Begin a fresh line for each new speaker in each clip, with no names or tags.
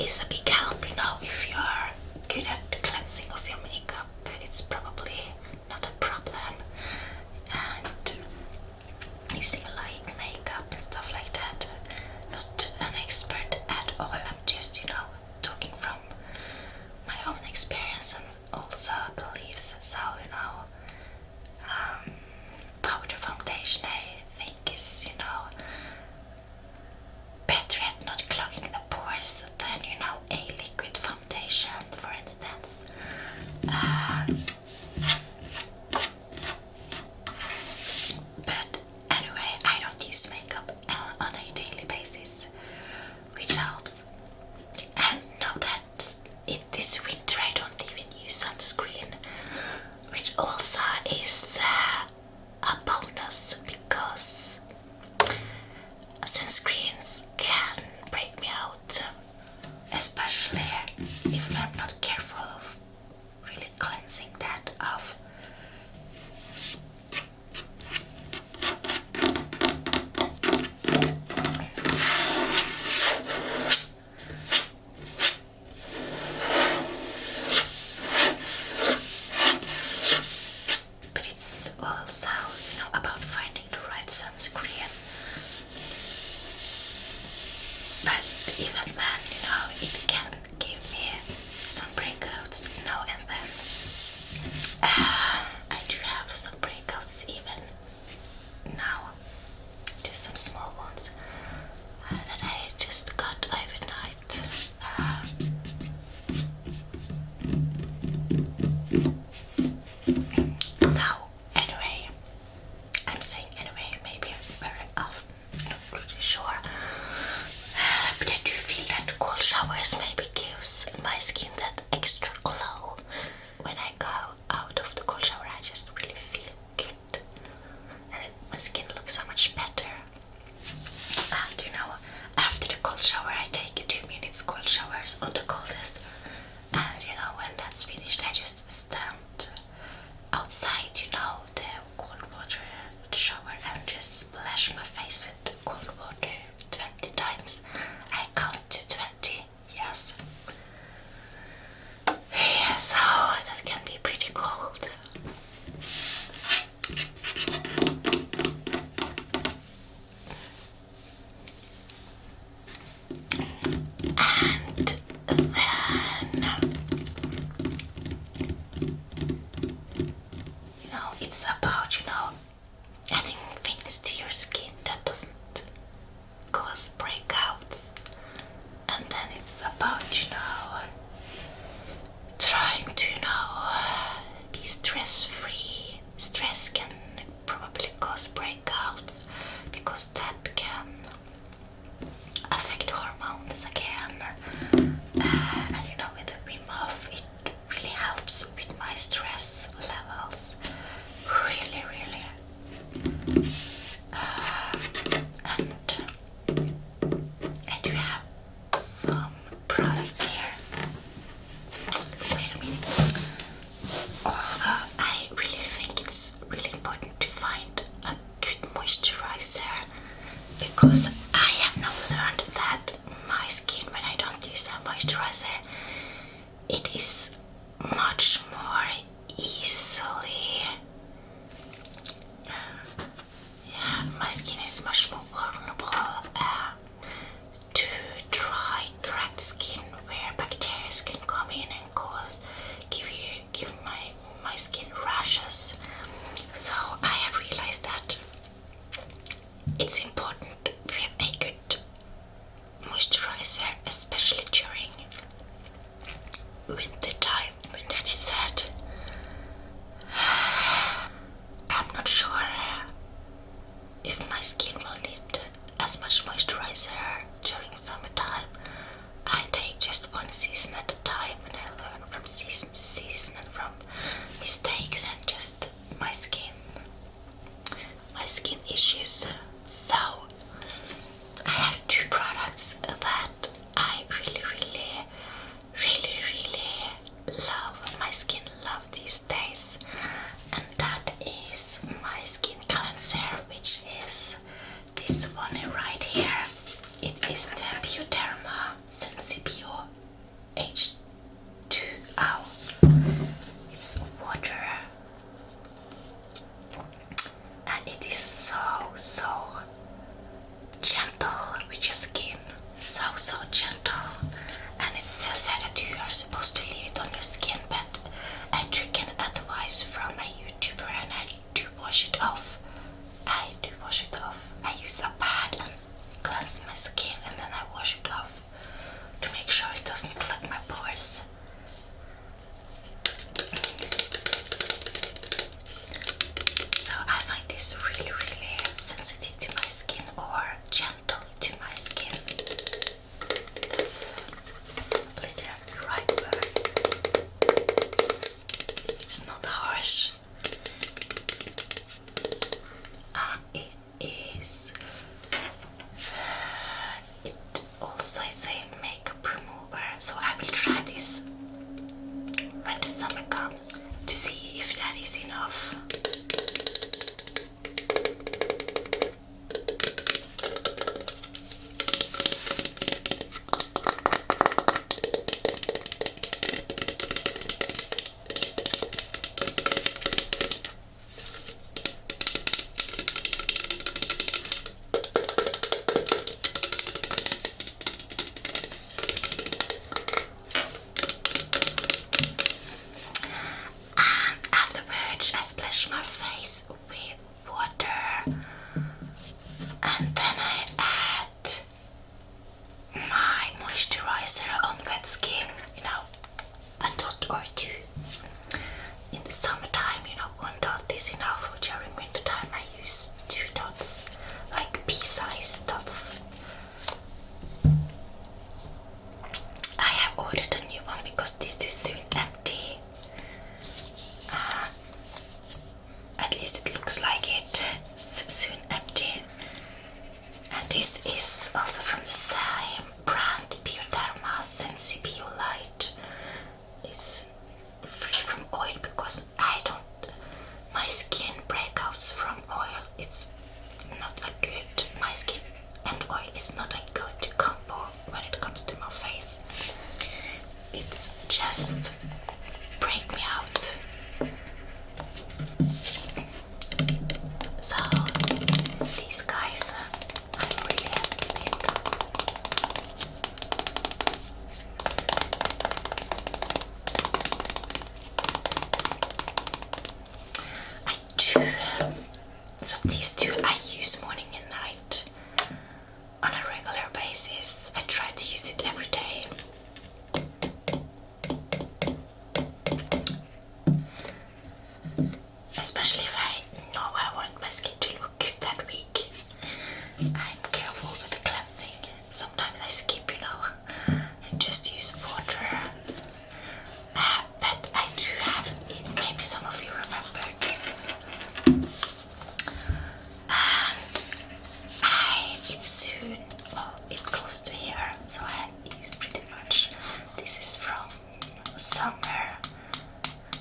is a big help, you know, if you're good at the cleansing of your makeup. It's probably not a problem. And using light makeup and stuff like that. Not an expert at all. I'm just, you know, talking from my own experience and also beliefs. So, you know, powder foundation I think is, you know, better at not clogging the pores than, you know, a liquid foundation, for instance. But anyway, I don't use makeup on a daily basis, which helps. And now that it is winter, I don't even use sunscreen, which also is a bonus, because sunscreens can break me out, especially if I'm not careful of really cleansing that off. But it's also, you know, about finding the right sunscreen. But even then, you know, it can give me some breakouts now and then. I do have some breakouts even now, just some small ones that I just got overnight. So anyway, I'm saying anyway, maybe very often, not really sure. But I do feel that cold showers maybe gives my skin that extra glow. When I go out of the cold shower, I just really feel good, and my skin looks so much better. And you know, after the cold shower, I take 2 minutes cold showers on the coldest. And you know, when that's finished, I just stand outside, you know, the cold water, the shower, and just splash my face with cold water 20 times. I count to 20, yes. Yeah, so that can be pretty cold. And then, you know, it's about, you know, adding things to your skin that doesn't cause breakouts. And then it's about, you know, trying to, you know, be stress-free. Stress can probably cause breakouts, because that can affect hormones again. And you know, with the Wim Hof, it really helps with my stress levels. Really, really. And I do have some products here. Wait a minute. Although I really think it's really important to find a good moisturizer, because I have now learned that my skin, when I don't use a moisturizer, it is much more easily, my skin is much more vulnerable to dry, cracked skin, where bacteria can come in and give my skin rashes. So I have realized that it's important with a good moisturizer, especially during winter time. When that is said, H2O. It's water, and it is so gentle with your skin. So gentle. And it says that you are supposed to leave it on your skin, but I took an advice from a YouTuber and I do wash it off. I use a pad and cleanse my skin, and then I wash it off to make sure it doesn't clog my pores. So I find this really sensitive to my skin, or gentle to my skin. That's literally the right word. It's not harsh. It is. It also is a makeup remover, so I will try this when the summer comes to see if that is enough. I splash my face with water, and then I add my moisturizer on wet skin, a dot or two. In the summertime, one dot is enough. During winter time I use 2 dots, like pea-sized dots. I have ordered a new one because this is soon empty. At least it looks like it. Soon empty. And this is also from the same brand, Bioderma Sensi Bio Light. It's free from oil because my skin breakouts from oil. It's not a good, my skin and oil is not a good combo when it comes to my face. It's just break me out. These guys, I'm really happy with. I do. So these two I use morning and night on a regular basis. I try to use it every day. Especially if I know I want my skin to look good that week. I'm careful with the cleansing. Sometimes I skip, and just use water. But I do have it. Maybe some of you remember this. And it's soon, it goes to here, so I used pretty much. This is from summer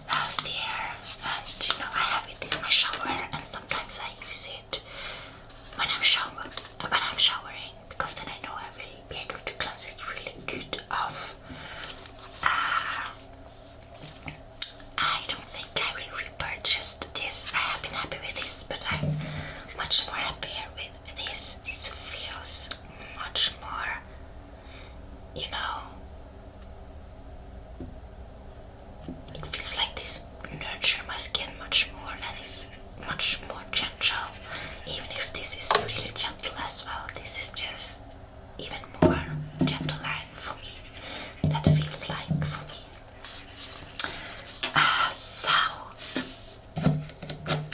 last year, and I have it in my shower, and sometimes I use it when I'm showering, because then I know I will be able to cleanse it really good off. I don't think I will repurchase this. I have been happy with this, but I'm much more happier with this. This feels much more, it feels like this nurture my skin much more, and it's much more gentle. Even if this is really gentle as well, this is just even more gentle line for me. That feels like for me.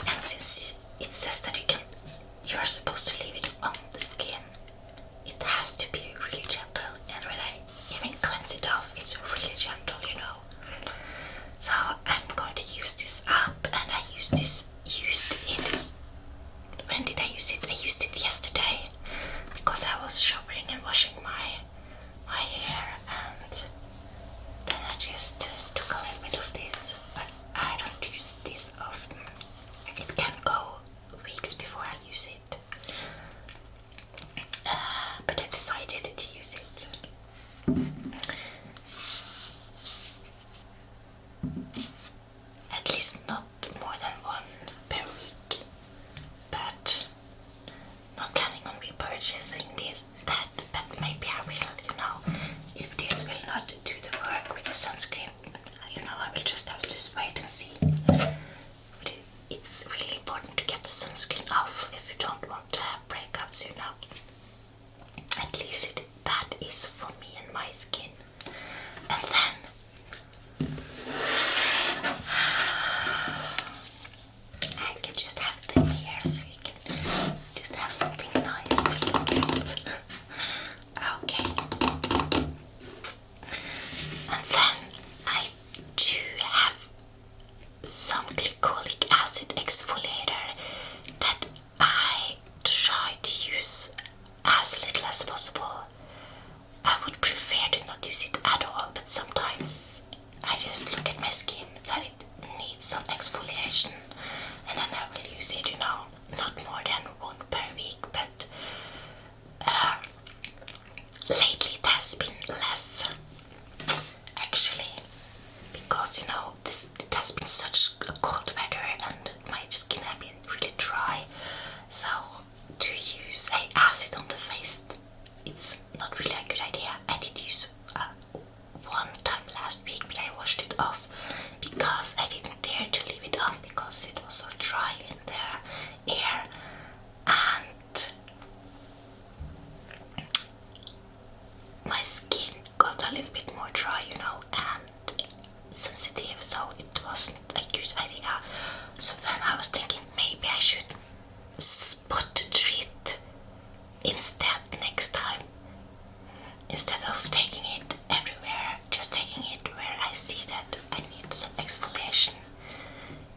And since it says that you are supposed to leave it on the skin, it has to be really gentle. And when I even cleanse it off, it's really gentle, So I'm going to use this up, and I used it. When did I use it? I used it yesterday because I was showering and washing my hair, and then I just took a little bit of this, but I don't use this often. It can go weeks before I use it, but I decided to use it. of taking it everywhere, just taking it where I see that I need some exfoliation.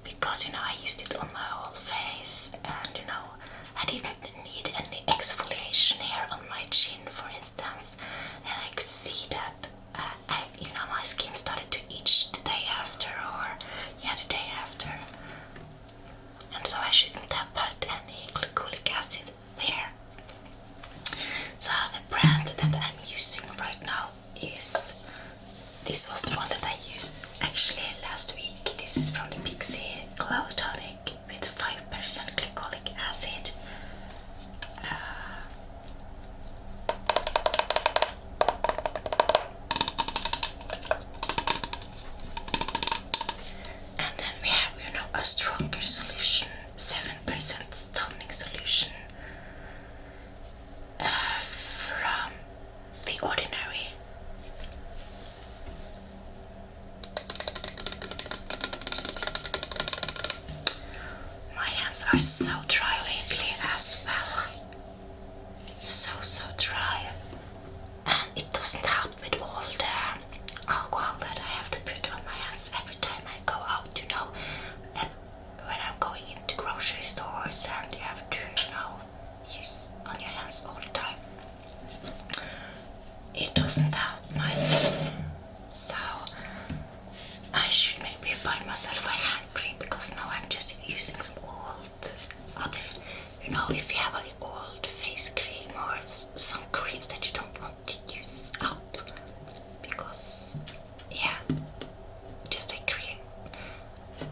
Because, you know, I used it on my whole face, and, you know, I didn't need any exfoliation here on my chin, for instance, and I could see that, my skin started to itch the day after, the day after, and so I shouldn't have put any glycolic acid there. So the brand that I'm using right now this was the one that I used actually last week. This is from the Pixie Tonic with 5% glycolic acid. And then we have, a stronger solution, 7% toning solution from The Ordinary. My hands are so dry lately as well. So dry. And it doesn't help with all the alcohol that I have to put on my hands every time I go out, and when I'm going into grocery stores, and you have to, use on your hands all the time. It doesn't help my skin, so I should maybe buy myself a hand cream, because now I'm just using some other, if you have an old face cream or some creams that you don't want to use up, because, just a cream.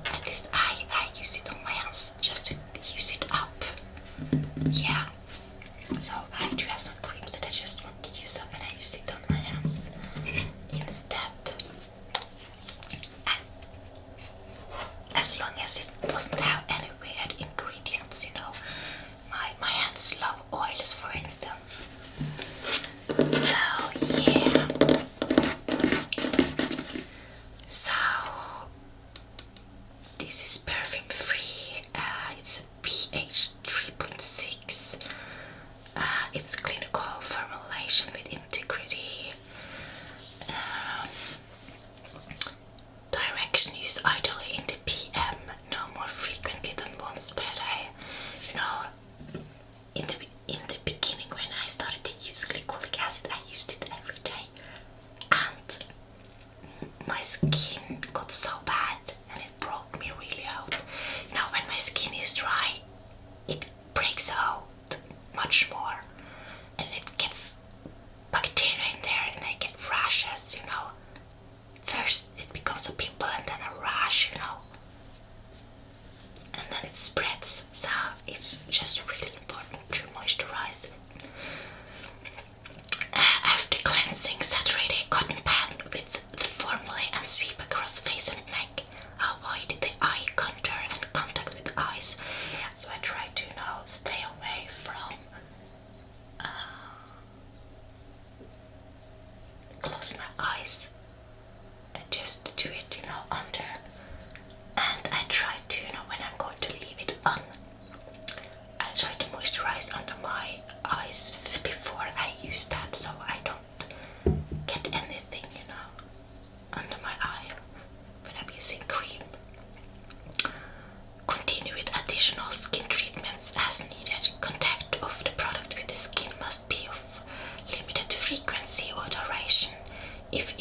At least I use it on my hands just to use it up. Yeah. So I do have some creams that I just want to use up, and I use it on my hands instead. And as long as it doesn't have any weird ingredients, my hands love oils, for instance. So yeah. So this is perfume free. It's a pH 3.6. It's clinical formulation with integrity. Direction: use ideally in the PM, no more frequently than once per day. In the beginning, when I started to use glycolic acid, I used it every day, and my skin got so bad, and it broke me really out. Now when my skin is dry, it breaks out much more, and it gets bacteria in there, and I get rashes. First it becomes a pimple, and then a rash, and then it spreads. So it's just really important to moisturize it. After cleansing, saturate a cotton pad with the formula and sweep across face and neck. Avoid the eye contour and contact with eyes. So I try to stay away from close my eyes, and just do it under, and I try to when I'm going to leave it on, I try to moisturize under my eyes before I use that, so I don't get anything under my eye when I'm using cream. Continue with additional skin treatments as needed. Contact of the product with the skin must be of limited frequency or duration. If